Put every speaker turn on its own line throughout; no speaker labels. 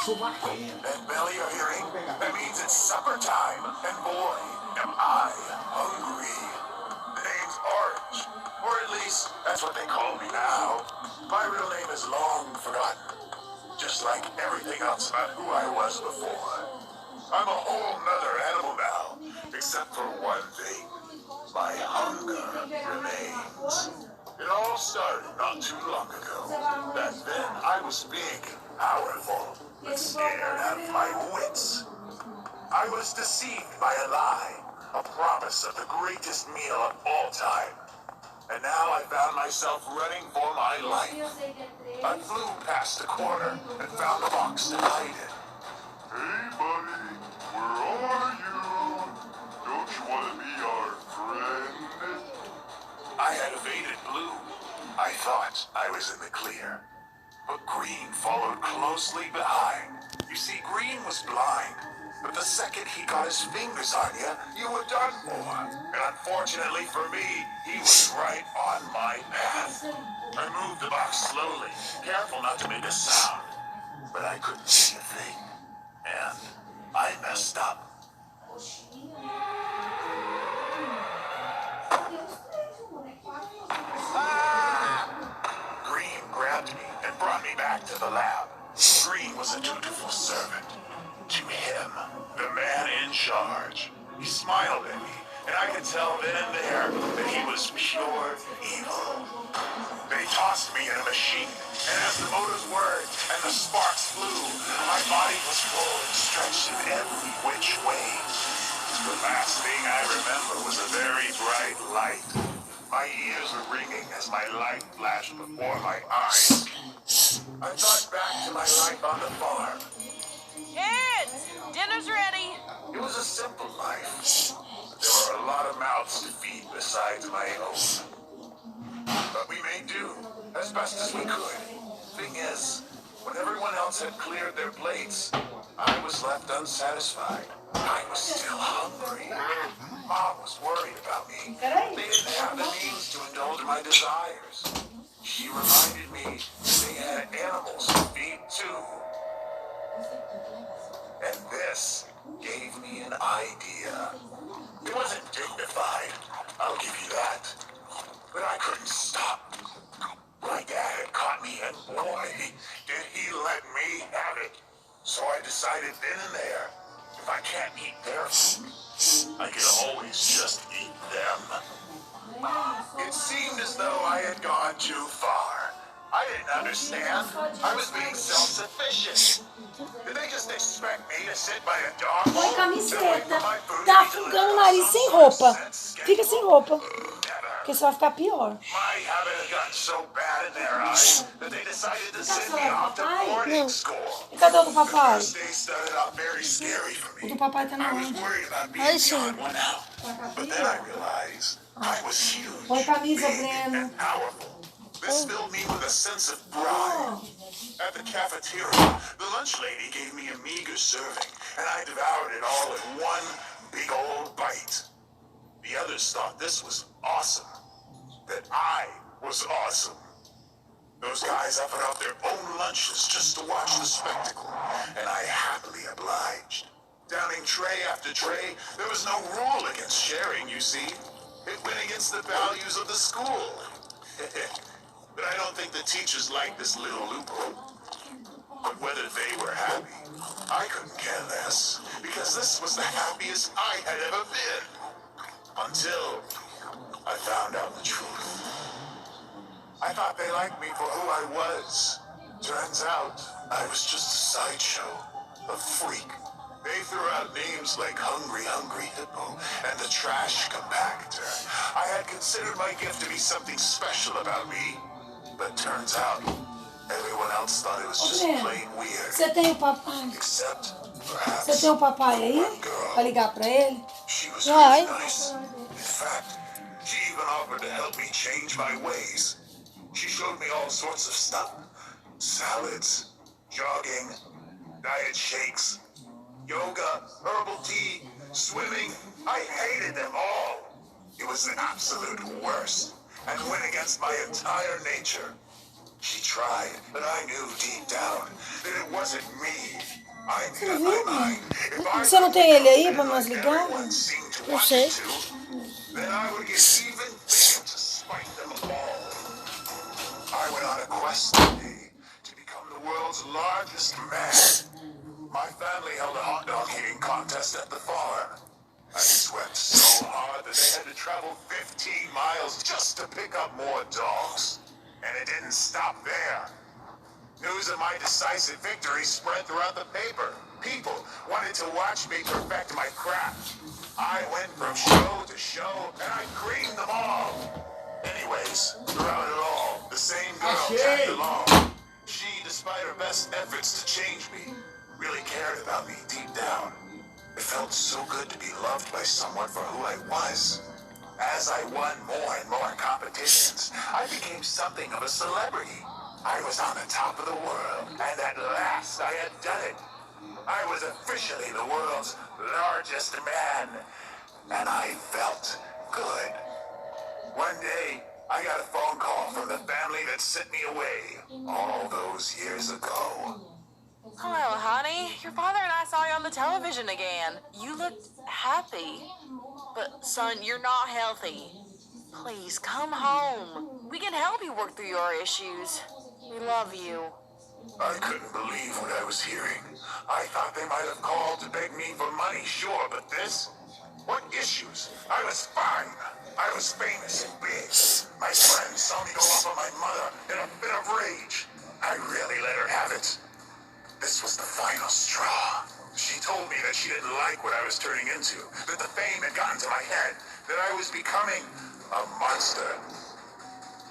That bell you're hearing, that means it's supper time. And boy, am I hungry. The name's Orange, or at least that's what they call me now. My real name is long forgotten, just like everything else about who I was before. I'm a whole nother animal now, except for one thing. My hunger remains. It all started not too long ago. Back then, I was big, powerful, but scared out of my wits. I was deceived by a lie, a promise of the greatest meal of all time. And now I found myself running for my life. I flew past the corner and found a box to hide in. Hey, buddy, where are you? Don't you want to be our friend? I had evaded Blue. I thought I was in the clear. But Green followed closely behind. You see, Green was blind. But the second he got his fingers on you, you were done for. And unfortunately for me, he was right on my path. I moved the box slowly, careful not to make a sound. But I couldn't see a thing. And I messed up. Green grabbed me and brought me back to the lab. Green was a dutiful servant. To him, the man in charge. He smiled at me, and I could tell then and there that he was pure evil. They tossed me in a machine, and as the motors whirred and the sparks flew, my body was full and stretched in every which way. The last thing I remember was a very bright light. My ears were ringing as my light flashed before my eyes. I thought back to my life on the farm.
Kids, dinner's ready.
It was a simple life. There were a lot of mouths to feed besides my own. But we made do as best as we could. Thing is, when everyone else had cleared their plates, I was left unsatisfied. I was still hungry. Mom was worried about me. They didn't have the means to indulge my desires. She reminded me they had animals to feed too. And this gave me an idea. It wasn't dignified, I'll give you that. But I couldn't stop. My dad had caught me, and boy, did he let me have it. So I decided then and there, if I can't eat their food, I can always just eat them. It seemed as though I had gone too far. I didn't understand. I was being self-sufficient. Did they just expect me to sit by a dog?
Põe camiseta. Tá afogando o nariz sem roupa. Fica sem roupa. Porque você vai ficar pior.
My habit had gotten so bad in their eyes that they decided to send me off to boarding school.
E cadê o do papai?
The first day started out very scary for
O
me.
do papai tá na
I was
onde?
worried about being the odd one out. But then I realized I was huge,
Põe camisa,
big,
Breno.
and powerful. This filled me with a sense of pride. At the cafeteria, the lunch lady gave me a meager serving, and I devoured it all in one big old bite. The others thought this was awesome, that I was awesome. Those guys offered up their own lunches just to watch the spectacle, and I happily obliged. Downing tray after tray, there was no rule against sharing, you see. It went against the values of the school. But I don't think the teachers liked this little loophole. But whether they were happy, I couldn't care less, because this was the happiest I had ever been. Until I found out the truth. I thought they liked me for who I was. Turns out, I was just a sideshow, a freak. They threw out names like Hungry Hungry Hippo and the Trash Compactor. I had considered my gift to be something special about me, but turns out everyone else thought it was just plain weird.
Você tem o papai?
Except, perhaps,
Você tem o papai aí?
one girl.
Pra ligar pra ele?
She was
Vai.
really nice. In fact, she even offered to help me change my ways. She showed me all sorts of stuff. Salads, jogging, diet shakes, yoga, herbal tea, swimming. I hated them all. It was the absolute worst and went against my entire nature. She tried tried, but I knew deep down that it wasn't me. I
Você
made
não
up my
viu?
mind. If I
Você não
could
tem ele
become
aí
thin
pra nós
like
ligar?
everyone seemed to
Não
want me
sei.
to, then I would get even bigger to spite them all. I went on a quest today to become the world's largest man. My family held a hot dog eating contest at the farm. I sweat so hard that they had to travel 15 miles just to pick up more dogs. And it didn't stop there. News of my decisive victory spread throughout the paper. People wanted to watch me perfect my craft. I went from show to show, and I creamed them all. Anyways, throughout it all, the same girl tagged along. She, despite her best efforts to change me, really cared about me deep down. It felt so good to be loved by someone for who I was. As I won more and more competitions, I became something of a celebrity. I was on the top of the world, and at last I had done it. I was officially the world's largest man, and I felt good. One day, I got a phone call from the family that sent me away all those years ago.
Hello, honey. Your father and I saw you on the television again. You looked happy. But, son, you're not healthy. Please, come home. We can help you work through your issues. We love you.
I couldn't believe what I was hearing. I thought they might have called to beg me for money, sure, but this? What issues? I was fine. I was famous and big. My friends saw me go off on my mother in a fit of rage. I really let her have it. This was the final straw. She told me that she didn't like what I was turning into, that the fame had gotten to my head, that I was becoming a monster.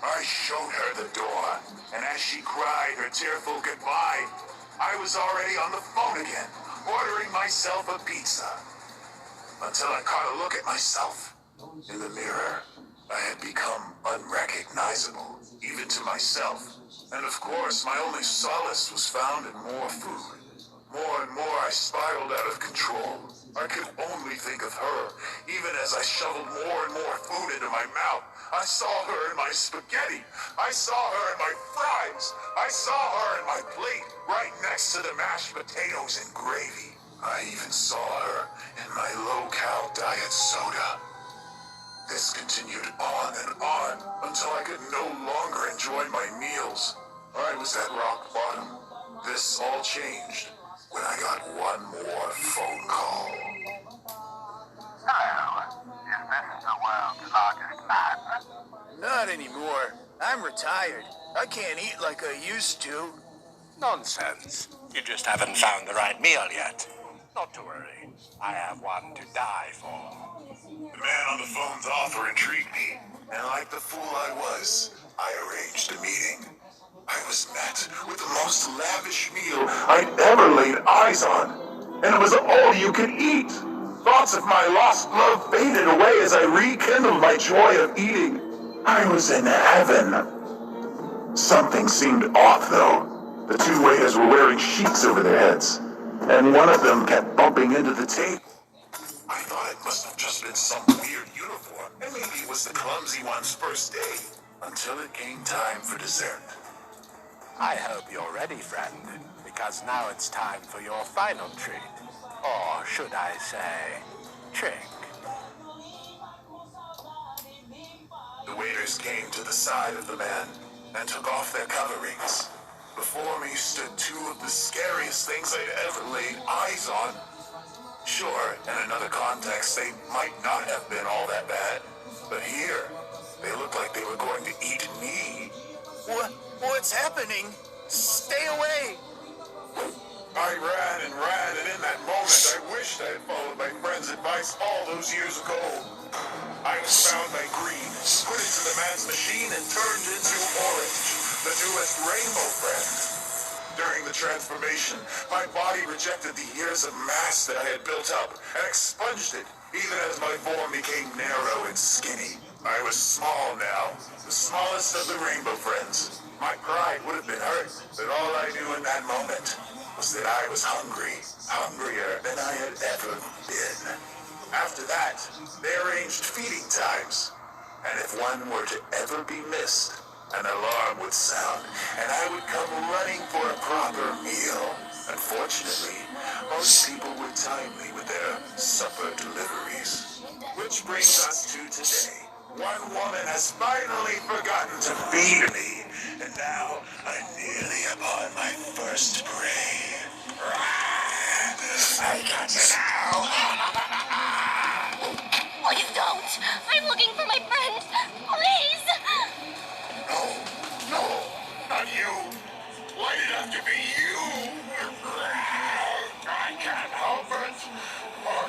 I showed her the door, and as she cried her tearful goodbye, I was already on the phone again, ordering myself a pizza. Until I caught a look at myself in the mirror. I had become unrecognizable, even to myself. And of course, my only solace was found in more food. More and more, I spiraled out of control. I could only think of her, even as I shoveled more and more food into my mouth. I saw her in my spaghetti. I saw her in my fries. I saw her in my plate, right next to the mashed potatoes and gravy. I even saw her in my low-cal diet soda. This continued on and on until I could no longer enjoy my meals. I was at rock bottom. This all changed when I got one more phone call.
Hello. Is this the world's largest man?
Not anymore. I'm retired. I can't eat like I used to.
Nonsense. You just haven't found the right meal yet. Not to worry. I have one to die for.
The man on the phone's offer intrigued me, and like the fool I was, I arranged a meeting. I was met with the most lavish meal I'd ever laid eyes on, and it was all you could eat. Thoughts of my lost love faded away as I rekindled my joy of eating. I was in heaven. Something seemed off, though. The two waiters were wearing sheets over their heads, and one of them kept bumping into the table. I thought it must have just been some weird uniform, and maybe it was the clumsy one's first day, until it came time for dessert.
I hope you're ready, friend, because now it's time for your final treat. Or should I say, trick.
The waiters came to the side of the man and took off their coverings. Before me stood two of the scariest things I'd ever laid eyes on. Sure, in another context, they might not have been all that bad, but here, they looked like they were going to eat me.
What's happening? Stay away!
I ran, and in that moment, I wished I had followed my friend's advice all those years ago. I was found by greed, put into the man's machine, and turned into Orange, the newest rainbow friend. During the transformation, my body rejected the years of mass that I had built up and expunged it, even as my form became narrow and skinny. I was small now, the smallest of the rainbow friends. My pride would have been hurt, but all I knew in that moment was that I was hungry, hungrier than I had ever been. After that, they arranged feeding times, and if one were to ever be missed, an alarm would sound, and I would come running for a proper meal. Unfortunately, most people were timely with their supper deliveries. Which brings us to today. One woman has finally forgotten to feed me, and now I'm nearly upon my first prey. I got you now.
Please don't! I'm looking for my friend! Please!
No, no, not you. Why did it have to be you? I can't help it. Our